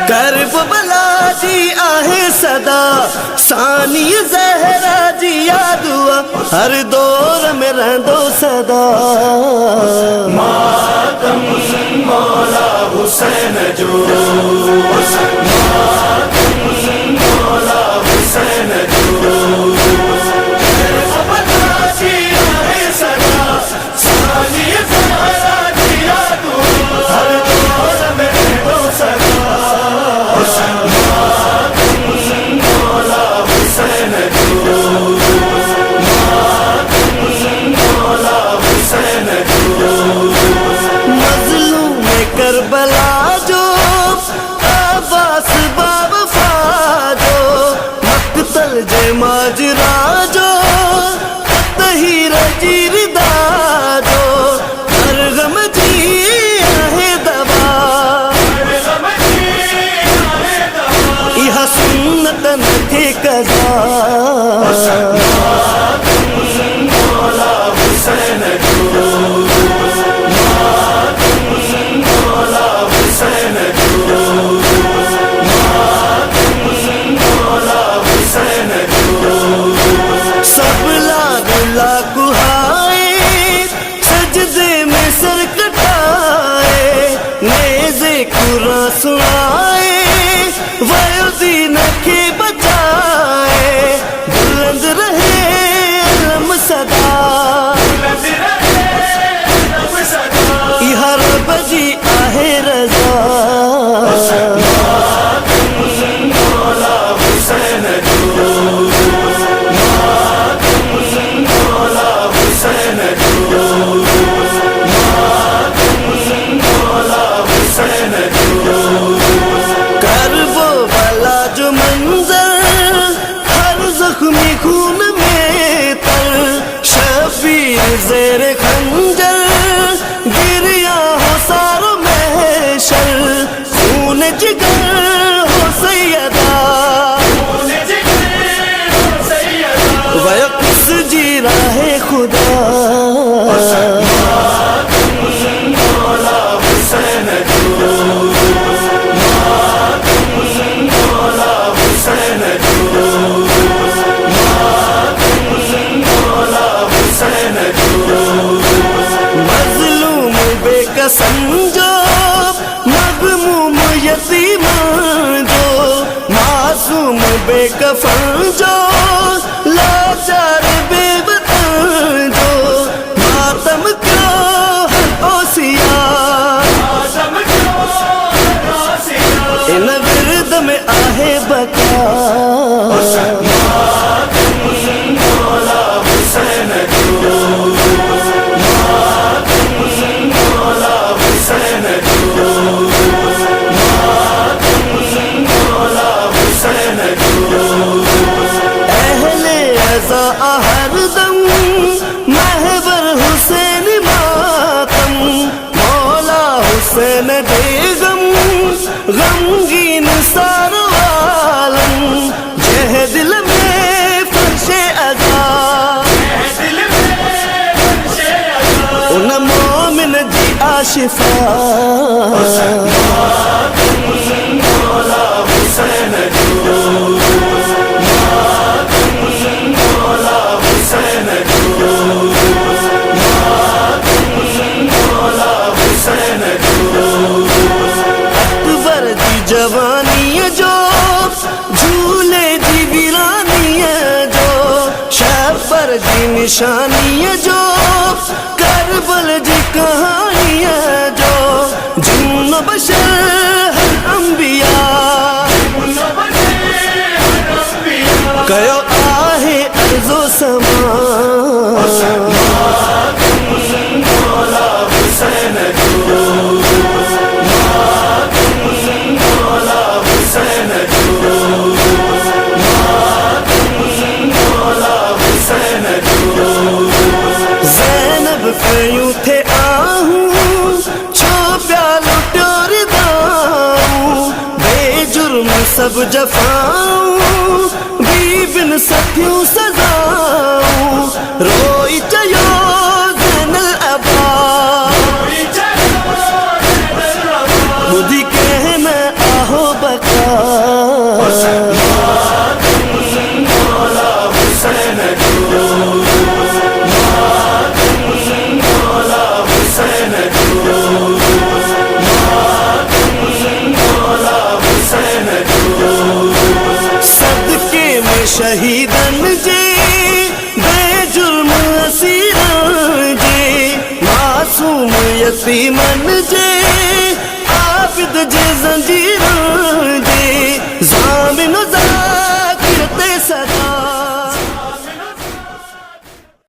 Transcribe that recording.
کرب بلا جی آہے صدا ثانی زہرا جی یاد ہوا ہر دور میں رہندو صدا ماتم مولا حسین جو ماتم مولا حسین جو کربلا جو عباس باب فاجو مقتل جے ماجرا جو تہیر جیر داجو ہر غم جی آہے دبا یہ سنت نتھے قضا مولا حسین جو سب لاکھ ہائے سجدے میں سر کٹائے نیزے قرآن سنائے ویدین کے بچائے بلند رہے علم صدا یہ رب جی آہے رضا خون میں تر شبیر زیر خنجر گریا ہو سارو محشر خون جگر ہو سیدہ ویقص جی راہ خدا مولا حسین جو مولا حسین جو مظلوم بے قسم جو مغموم یتیم جو معصوم بے کفن جو لاچار بے وطن جو ماتم کیوں ہر اوسیا ان ورد میں آہے بقا مولا حسین جو مولا حسین جو مولا حسین جو اہل عزا ہر دم محور حسین ماتم مولا حسین بیگم غمگین سارو عالم جہ دل میں فرش عزا ان مومن جی آشفا مولا حسین جو مولا حسین جو مولا حسین جو اکبر جی جوانی جو جھولے جی ویرانی جو شہبر جی نشانی جو کربل جی کہانی جو جن بشر ہر انبیاء کیو آہے ارض و سما مولا حسین جو مولا حسین جو مولا حسین جو زینب کیوں تھے آہوں سب جفاؤں بھی بن سکیوں سزاؤں روئی چیو زین العباس بدھی کہنا آہو بقا مولا حسین کو مولا حسین کو مولا حسین کو صدقے میں شہیدن جے بے جرم اسیران جے معصوم یتیمن جے عابد جے زنجیر